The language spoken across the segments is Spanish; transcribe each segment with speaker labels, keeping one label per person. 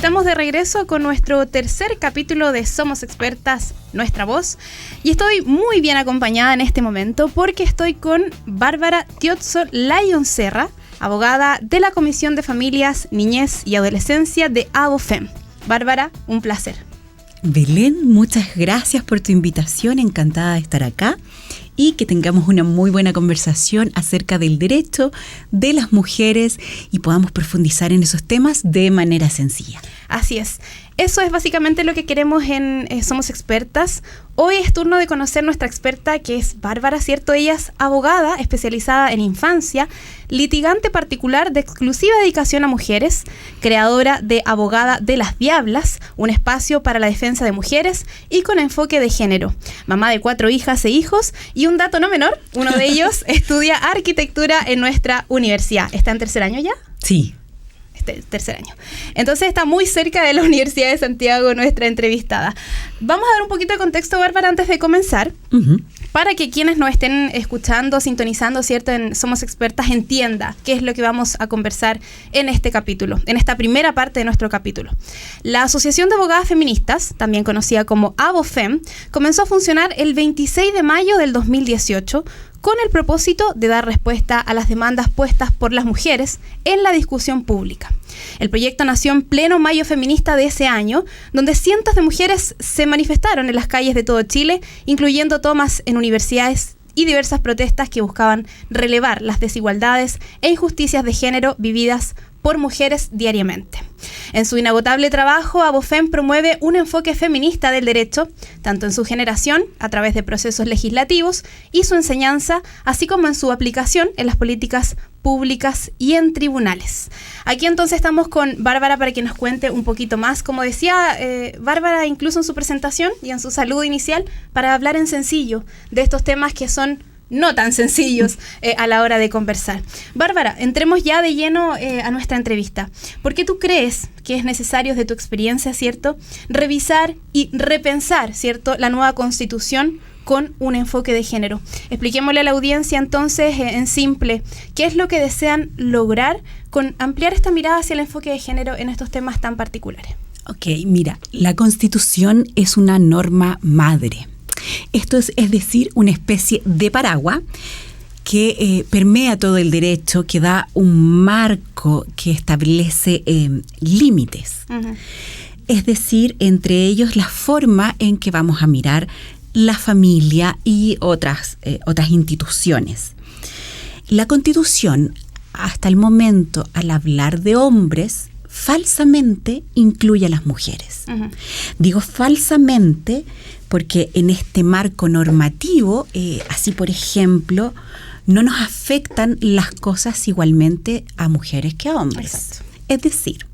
Speaker 1: Estamos de regreso con nuestro tercer capítulo de Somos Expertas, Nuestra Voz. Y estoy muy bien acompañada en este momento porque estoy con Bárbara Tiozzo Lyon Serra, abogada de la Comisión de Familias, Niñez y Adolescencia de ABOFEM. Bárbara, un placer.
Speaker 2: Belén, muchas gracias por tu invitación, encantada de estar acá y que tengamos una muy buena conversación acerca del derecho de las mujeres y podamos profundizar en esos temas de manera sencilla.
Speaker 1: Así es. Eso es básicamente lo que queremos en Somos Expertas. Hoy es turno de conocer nuestra experta, que es Bárbara, ¿cierto? Ella es abogada especializada en infancia, litigante particular de exclusiva dedicación a mujeres, creadora de Abogada de las Diablas, un espacio para la defensa de mujeres y con enfoque de género. Mamá de 4 hijas e hijos y un dato no menor, uno de ellos estudia arquitectura en nuestra universidad. ¿Está en tercer año ya?
Speaker 2: Sí.
Speaker 1: Tercer año. Entonces está muy cerca de la Universidad de Santiago nuestra entrevistada. Vamos a dar un poquito de contexto, Bárbara, antes de comenzar, para que quienes nos estén escuchando, sintonizando, ¿cierto? En Somos Expertas, entienda qué es lo que vamos a conversar en este capítulo, en esta primera parte de nuestro capítulo. La Asociación de Abogadas Feministas, también conocida como ABOFEM, comenzó a funcionar el 26 de mayo del 2018 con el propósito de dar respuesta a las demandas puestas por las mujeres en la discusión pública. El proyecto nació en pleno mayo feminista de ese año, donde cientos de mujeres se manifestaron en las calles de todo Chile, incluyendo tomas en universidades y diversas protestas que buscaban relevar las desigualdades e injusticias de género vividas por mujeres diariamente. En su inagotable trabajo, ABOFEM promueve un enfoque feminista del derecho, tanto en su generación, a través de procesos legislativos, y su enseñanza, así como en su aplicación en las políticas públicas y en tribunales. Aquí entonces estamos con Bárbara para que nos cuente un poquito más. Como decía Bárbara, incluso en su presentación y en su saludo inicial, para hablar en sencillo de estos temas que son no tan sencillos a la hora de conversar. Bárbara, entremos ya de lleno a nuestra entrevista. ¿Por qué tú crees que es necesario, desde tu experiencia, ¿cierto?, revisar y repensar, ¿cierto?, la nueva Constitución con un enfoque de género? Expliquémosle a la audiencia entonces, en simple, ¿qué es lo que desean lograr con ampliar esta mirada hacia el enfoque de género en estos temas tan particulares?
Speaker 2: Ok, mira, la Constitución es una norma madre. Esto es decir, una especie de paraguas que permea todo el derecho, que da un marco que establece límites. Uh-huh. Es decir, entre ellos la forma en que vamos a mirar la familia y otras instituciones. La Constitución, hasta el momento, al hablar de hombres, falsamente incluye a las mujeres. Uh-huh. Digo falsamente porque en este marco normativo, así por ejemplo, no nos afectan las cosas igualmente a mujeres que a hombres. Exacto. Es decir,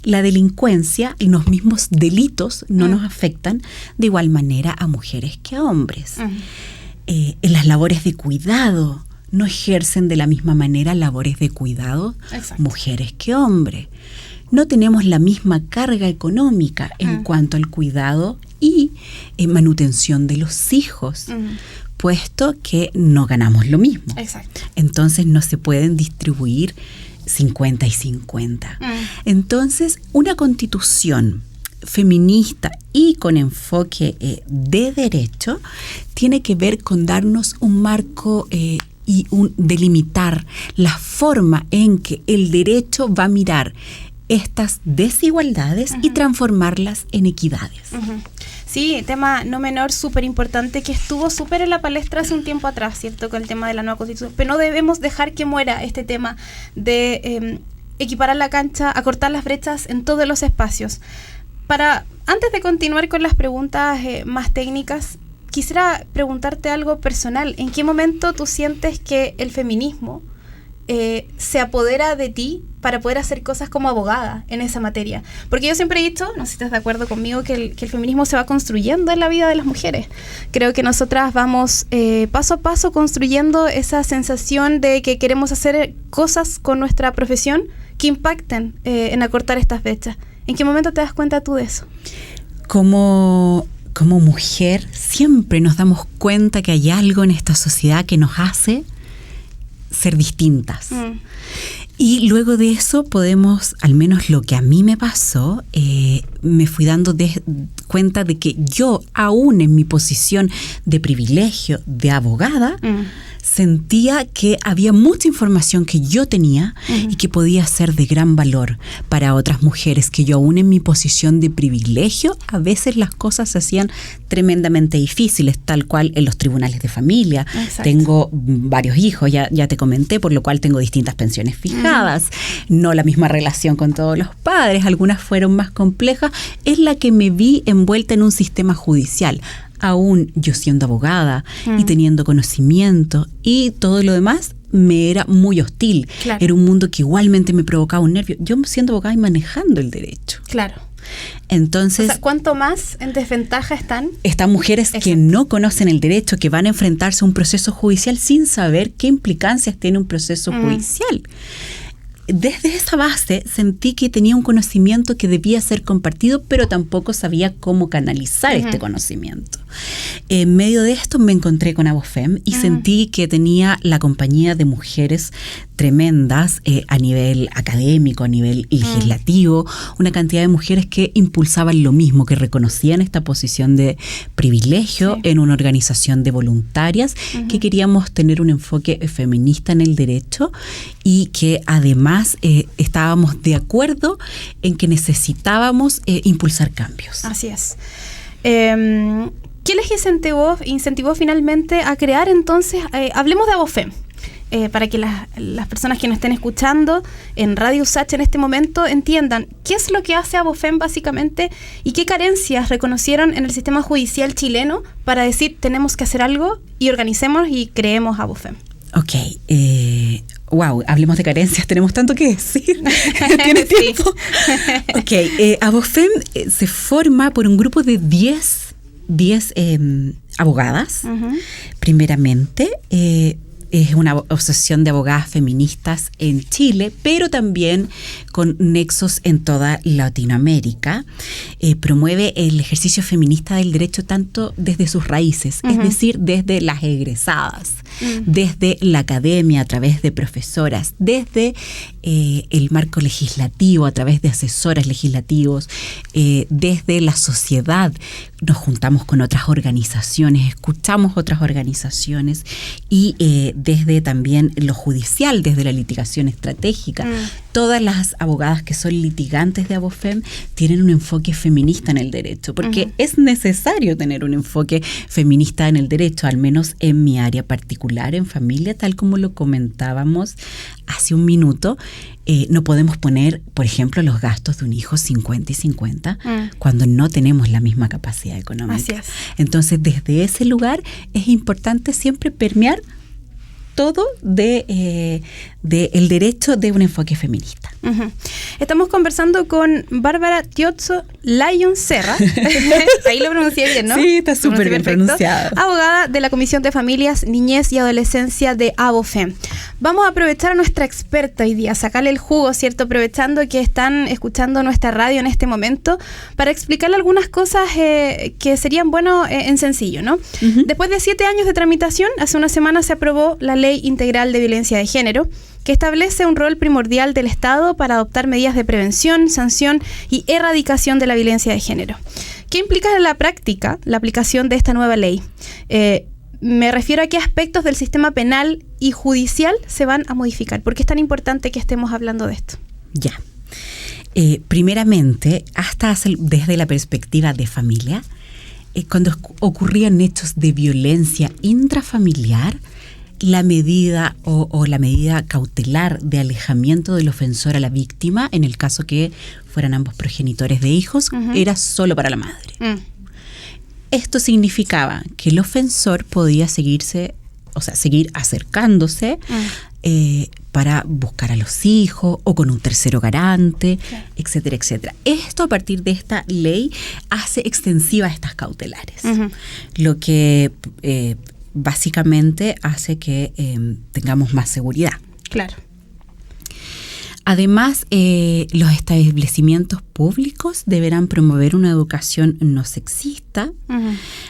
Speaker 2: la delincuencia y los mismos delitos no nos afectan de igual manera a mujeres que a hombres. En las labores de cuidado no ejercen de la misma manera labores de cuidado mujeres que hombres. No tenemos la misma carga económica en cuanto al cuidado y manutención de los hijos, puesto que no ganamos lo mismo. Exacto. Entonces no se pueden distribuir 50 y 50. Entonces, una Constitución feminista y con enfoque de derecho tiene que ver con darnos un marco y delimitar la forma en que el derecho va a mirar estas desigualdades y transformarlas en equidades.
Speaker 1: Sí, tema no menor, súper importante, que estuvo súper en la palestra hace un tiempo atrás, ¿cierto?, con el tema de la nueva Constitución. Pero no debemos dejar que muera este tema de equiparar la cancha, acortar las brechas en todos los espacios. Antes de continuar con las preguntas más técnicas, quisiera preguntarte algo personal. ¿En qué momento tú sientes que el feminismo se apodera de ti para poder hacer cosas como abogada en esa materia? Porque yo siempre he dicho, no sé si estás de acuerdo conmigo, que el feminismo se va construyendo en la vida de las mujeres. Creo que nosotras vamos paso a paso construyendo esa sensación de que queremos hacer cosas con nuestra profesión que impacten en acortar estas brechas. ¿En qué momento te das cuenta tú de eso?
Speaker 2: Como mujer siempre nos damos cuenta que hay algo en esta sociedad que nos hace ser distintas. Y luego de eso podemos, al menos lo que a mí me pasó, me fui dando cuenta de que yo, aún en mi posición de privilegio de abogada, sentía que había mucha información que yo tenía y que podía ser de gran valor para otras mujeres, que yo aún en mi posición de privilegio, a veces las cosas se hacían tremendamente difíciles, tal cual en los tribunales de familia.
Speaker 1: Exacto.
Speaker 2: Tengo varios hijos, ya te comenté, por lo cual tengo distintas pensiones fijadas, no la misma relación con todos los padres, algunas fueron más complejas, es la que me vi envuelta en un sistema judicial. Aún yo siendo abogada y teniendo conocimiento y todo lo demás, me era muy hostil.
Speaker 1: Claro.
Speaker 2: Era un mundo que igualmente me provocaba un nervio. Yo siendo abogada y manejando el derecho.
Speaker 1: Claro.
Speaker 2: Entonces,
Speaker 1: o sea, ¿cuánto más en desventaja están?
Speaker 2: Están mujeres que no conocen el derecho, que van a enfrentarse a un proceso judicial sin saber qué implicancias tiene un proceso judicial. Desde esa base sentí que tenía un conocimiento que debía ser compartido, pero tampoco sabía cómo canalizar este conocimiento. En medio de esto me encontré con Abofem y sentí que tenía la compañía de mujeres tremendas a nivel académico, a nivel legislativo, una cantidad de mujeres que impulsaban lo mismo, que reconocían esta posición de privilegio en una organización de voluntarias, que queríamos tener un enfoque feminista en el derecho y que además estábamos de acuerdo en que necesitábamos impulsar cambios.
Speaker 1: Así es. ¿Qué les incentivó finalmente a crear entonces? Hablemos de Abofem. Para que las personas que nos estén escuchando en Radio USACH en este momento entiendan qué es lo que hace Abofem básicamente y qué carencias reconocieron en el sistema judicial chileno para decir tenemos que hacer algo y organicemos y creemos Abofem.
Speaker 2: Ok, wow, hablemos de carencias, tenemos tanto que decir. ¿Tienes tiempo? Ok, Abofem se forma por un grupo de 10 abogadas, primeramente. Es una asociación de abogadas feministas en Chile, pero también con nexos en toda Latinoamérica. Promueve el ejercicio feminista del derecho tanto desde sus raíces, es decir, desde las egresadas, desde la academia a través de profesoras, desde el marco legislativo a través de asesores legislativos, desde la sociedad. Nos juntamos con otras organizaciones, escuchamos otras organizaciones y desde también lo judicial, desde la litigación estratégica. Todas las abogadas que son litigantes de Abofem tienen un enfoque feminista en el derecho, porque es necesario tener un enfoque feminista en el derecho, al menos en mi área particular, en familia, tal como lo comentábamos hace un minuto. No podemos poner, por ejemplo, los gastos de un hijo 50 y 50 cuando no tenemos la misma capacidad económica.
Speaker 1: Así es.
Speaker 2: Entonces, desde ese lugar es importante siempre permear todo de el derecho de un enfoque feminista.
Speaker 1: Estamos conversando con Bárbara Tiozzo Lyon Serra. Ahí lo pronuncié bien, ¿no?
Speaker 2: Sí, está súper bien pronunciado.
Speaker 1: Abogada de la Comisión de Familias, Niñez y Adolescencia de Abofem. Vamos a aprovechar a nuestra experta hoy día, sacarle el jugo, ¿cierto? Aprovechando que están escuchando nuestra radio en este momento, para explicarle algunas cosas que serían buenos en sencillo, ¿no? Después de 7 años de tramitación, hace una semana se aprobó la Ley Integral de Violencia de Género, que establece un rol primordial del Estado para adoptar medidas de prevención, sanción y erradicación de la violencia de género. ¿Qué implica en la práctica la aplicación de esta nueva ley? Me refiero a qué aspectos del sistema penal y judicial se van a modificar. ¿Por qué es tan importante que estemos hablando de esto?
Speaker 2: Ya. Primeramente, desde la perspectiva de familia, cuando ocurrían hechos de violencia intrafamiliar, la medida o la medida cautelar de alejamiento del ofensor a la víctima, en el caso que fueran ambos progenitores de hijos, era solo para la madre. Esto significaba que el ofensor podía seguir acercándose para buscar a los hijos o con un tercero garante, etcétera, etcétera. Esto, a partir de esta ley, hace extensivas estas cautelares, lo que básicamente hace que tengamos más seguridad.
Speaker 1: Claro.
Speaker 2: Además, los establecimientos públicos deberán promover una educación no sexista.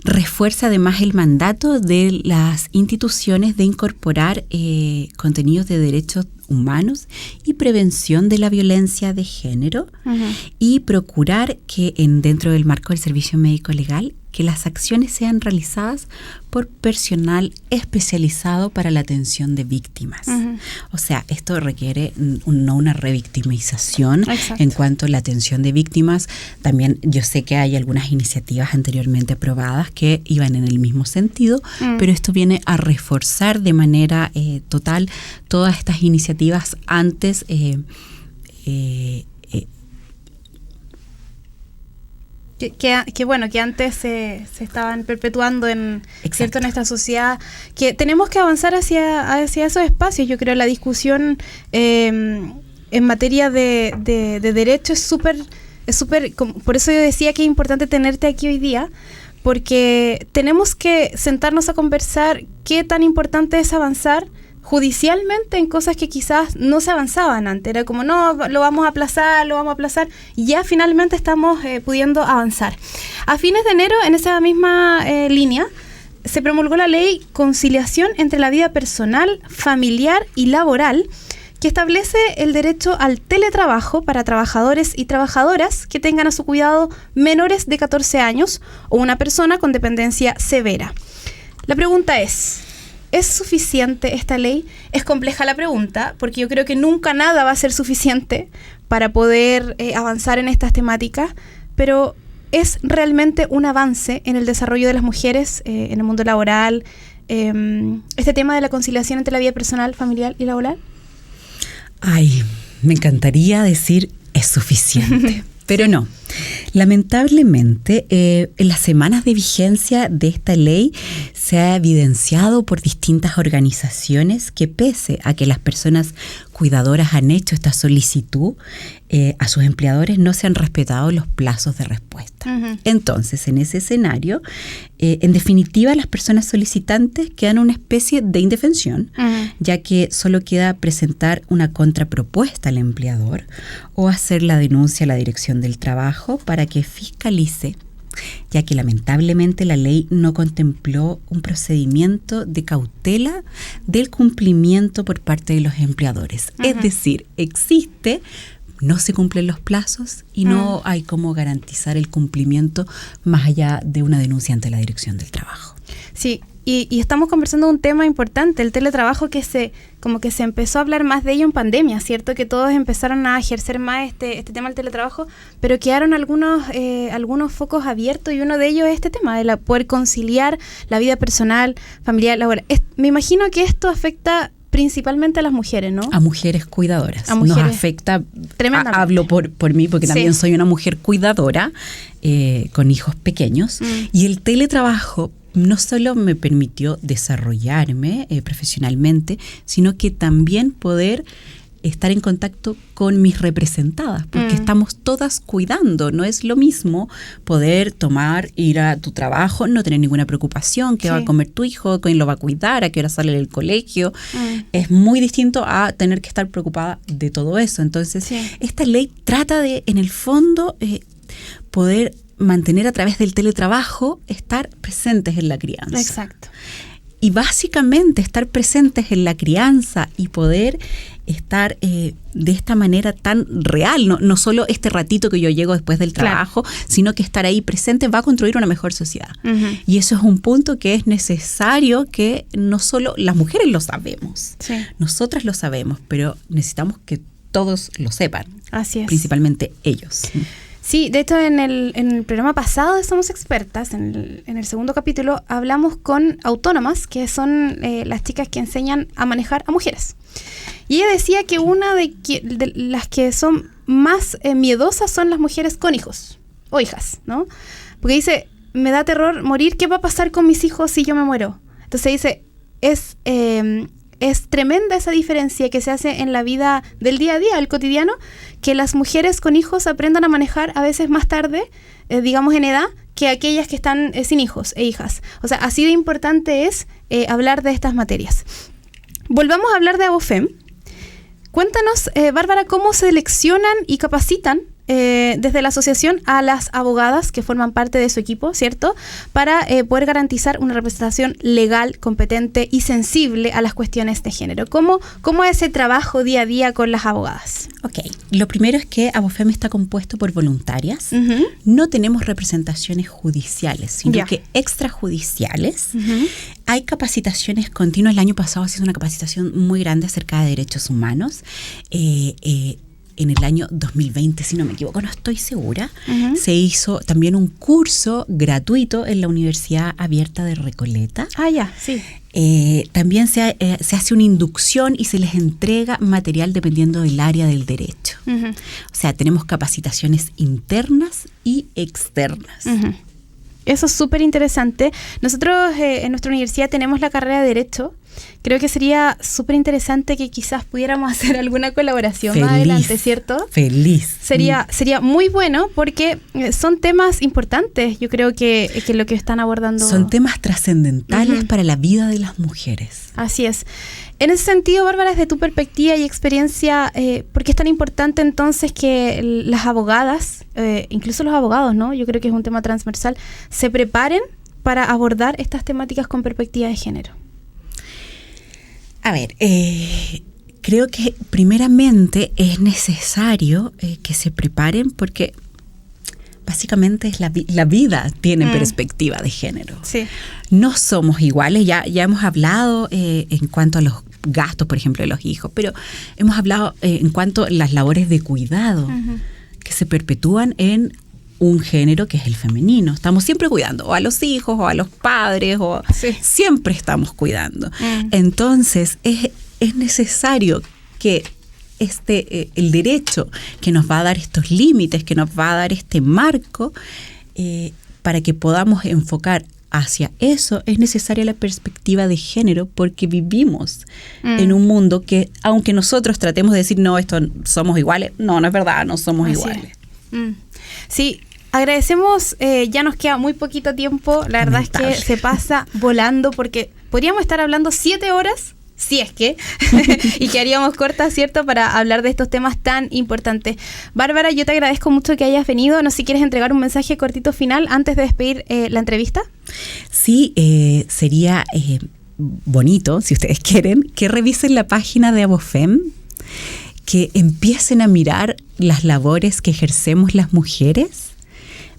Speaker 2: Refuerza además el mandato de las instituciones de incorporar contenidos de derechos humanos y prevención de la violencia de género y procurar que dentro del marco del servicio médico legal que las acciones sean realizadas por personal especializado para la atención de víctimas. O sea, esto requiere no una revictimización.
Speaker 1: Exacto.
Speaker 2: En cuanto a la atención de víctimas. También yo sé que hay algunas iniciativas anteriormente aprobadas que iban en el mismo sentido, pero esto viene a reforzar de manera total todas estas iniciativas antes
Speaker 1: que antes se estaban perpetuando en nuestra sociedad, que tenemos que avanzar hacia esos espacios. Yo creo la discusión en materia de derecho es súper, por eso yo decía que es importante tenerte aquí hoy día, porque tenemos que sentarnos a conversar qué tan importante es avanzar judicialmente en cosas que quizás no se avanzaban antes. Era como, no, lo vamos a aplazar, y ya finalmente estamos pudiendo avanzar. A fines de enero, en esa misma línea, se promulgó la ley Conciliación entre la vida personal, familiar y laboral, que establece el derecho al teletrabajo para trabajadores y trabajadoras que tengan a su cuidado menores de 14 años o una persona con dependencia severa. La pregunta ¿es suficiente esta ley? Es compleja la pregunta, porque yo creo que nunca nada va a ser suficiente para poder avanzar en estas temáticas, pero ¿es realmente un avance en el desarrollo de las mujeres en el mundo laboral, este tema de la conciliación entre la vida personal, familiar y laboral?
Speaker 2: Ay, me encantaría decir es suficiente, pero no. Lamentablemente, en las semanas de vigencia de esta ley se ha evidenciado por distintas organizaciones que pese a que las personas cuidadoras han hecho esta solicitud, a sus empleadores no se han respetado los plazos de respuesta. Entonces, en ese escenario, en definitiva, las personas solicitantes quedan en una especie de indefensión, ya que solo queda presentar una contrapropuesta al empleador o hacer la denuncia a la Dirección del Trabajo para que fiscalice, ya que lamentablemente la ley no contempló un procedimiento de cautela del cumplimiento por parte de los empleadores. Es decir, existe, no se cumplen los plazos y no hay cómo garantizar el cumplimiento más allá de una denuncia ante la Dirección del Trabajo.
Speaker 1: Sí, y estamos conversando de un tema importante, el teletrabajo, que se empezó a hablar más de ello en pandemia, ¿cierto? Que todos empezaron a ejercer más este tema del teletrabajo, pero quedaron algunos focos abiertos, y uno de ellos es este tema de poder conciliar la vida personal, familiar, laboral. Me imagino que esto afecta principalmente a las mujeres, ¿no?
Speaker 2: A mujeres cuidadoras.
Speaker 1: Nos
Speaker 2: afecta
Speaker 1: tremendamente.
Speaker 2: Hablo por mí, porque también soy una mujer cuidadora con hijos pequeños, y el teletrabajo no solo me permitió desarrollarme profesionalmente, sino que también poder estar en contacto con mis representadas, porque estamos todas cuidando. No es lo mismo poder ir a tu trabajo, no tener ninguna preocupación, qué va a comer tu hijo, quién lo va a cuidar, a qué hora sale del colegio. Es muy distinto a tener que estar preocupada de todo eso. Entonces, esta ley trata de, en el fondo, poder mantener a través del teletrabajo, estar presentes en la crianza.
Speaker 1: Exacto.
Speaker 2: Y básicamente estar presentes en la crianza y poder estar de esta manera tan real, no solo este ratito que yo llego después del trabajo, sino que estar ahí presente va a construir una mejor sociedad. Y eso es un punto que es necesario, que no solo las mujeres lo sabemos, nosotras lo sabemos, pero necesitamos que todos lo sepan. Así es. Principalmente ellos.
Speaker 1: Sí, de hecho en el programa pasado de Somos Expertas, en el segundo capítulo, hablamos con autónomas, que son las chicas que enseñan a manejar a mujeres. Y ella decía que una de las que son más miedosas son las mujeres con hijos o hijas, ¿no? Porque dice, me da terror morir, ¿qué va a pasar con mis hijos si yo me muero? Entonces dice, es tremenda esa diferencia que se hace en la vida del día a día, el cotidiano, que las mujeres con hijos aprendan a manejar a veces más tarde, digamos en edad, que aquellas que están sin hijos e hijas. O sea, así de importante es hablar de estas materias. Volvamos a hablar de Abofem. Cuéntanos, Bárbara, cómo seleccionan y capacitan desde la asociación a las abogadas que forman parte de su equipo, ¿cierto? Para poder garantizar una representación legal, competente y sensible a las cuestiones de género. ¿Cómo es ese trabajo día a día con las abogadas?
Speaker 2: Ok, lo primero es que Abofem está compuesto por voluntarias. No tenemos representaciones judiciales, sino que extrajudiciales. Hay capacitaciones continuas. El año pasado se hizo una capacitación muy grande acerca de derechos humanos. En el año 2020, si no me equivoco, no estoy segura, se hizo también un curso gratuito en la Universidad Abierta de Recoleta.
Speaker 1: Sí.
Speaker 2: También se hace una inducción y se les entrega material dependiendo del área del derecho. O sea, tenemos capacitaciones internas y externas.
Speaker 1: Eso es súper interesante. Nosotros en nuestra universidad tenemos la carrera de Derecho. Creo que sería súper interesante que quizás pudiéramos hacer alguna colaboración más adelante, ¿cierto?
Speaker 2: Feliz.
Speaker 1: Sería muy bueno porque son temas importantes, yo creo que lo que están abordando.
Speaker 2: Son temas trascendentales para la vida de las mujeres.
Speaker 1: Así es. En ese sentido, Bárbara, desde tu perspectiva y experiencia, ¿por qué es tan importante entonces que las abogadas, incluso los abogados, ¿no? Yo creo que es un tema transversal, se preparen para abordar estas temáticas con perspectiva de género?
Speaker 2: A ver, creo que primeramente es necesario que se preparen porque básicamente es la vida tiene perspectiva de género.
Speaker 1: Sí.
Speaker 2: No somos iguales, ya hemos hablado en cuanto a los gastos, por ejemplo, de los hijos, pero hemos hablado en cuanto a las labores de cuidado que se perpetúan en un género que es el femenino. Estamos siempre cuidando o a los hijos o a los padres siempre estamos cuidando. Entonces es necesario que el derecho que nos va a dar estos límites, que nos va a dar este marco para que podamos enfocar hacia eso, es necesaria la perspectiva de género porque vivimos en un mundo que, aunque nosotros tratemos de decir, no, esto somos iguales, no es verdad, no somos iguales.
Speaker 1: Sí, agradecemos, ya nos queda muy poquito tiempo, la verdad es que se pasa volando porque podríamos estar hablando 7 horas, si es que, y quedaríamos cortas, ¿cierto?, para hablar de estos temas tan importantes. Bárbara, yo te agradezco mucho que hayas venido. No sé si quieres entregar un mensaje cortito final antes de despedir la entrevista.
Speaker 2: Sí, sería bonito, si ustedes quieren, que revisen la página de Abofem, que empiecen a mirar las labores que ejercemos las mujeres,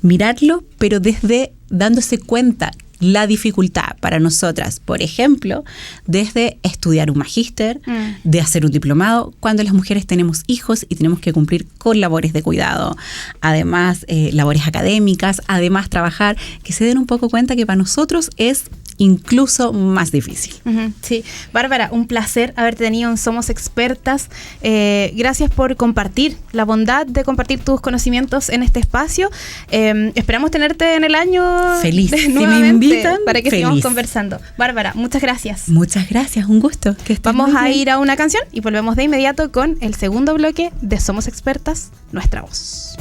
Speaker 2: mirarlo, pero desde dándose cuenta la dificultad para nosotras, por ejemplo, desde estudiar un magíster, de hacer un diplomado, cuando las mujeres tenemos hijos y tenemos que cumplir con labores de cuidado, además labores académicas, además trabajar, que se den un poco cuenta que para nosotros es incluso más difícil.
Speaker 1: Sí, Bárbara, un placer haberte tenido en Somos Expertas. Gracias por compartir, la bondad de compartir tus conocimientos en este espacio. Esperamos tenerte en el año
Speaker 2: feliz.
Speaker 1: Si me invitan, para que sigamos conversando. Bárbara, muchas gracias.
Speaker 2: Muchas gracias, un gusto.
Speaker 1: Vamos a ir a una canción y volvemos de inmediato con el segundo bloque de Somos Expertas, Nuestra Voz.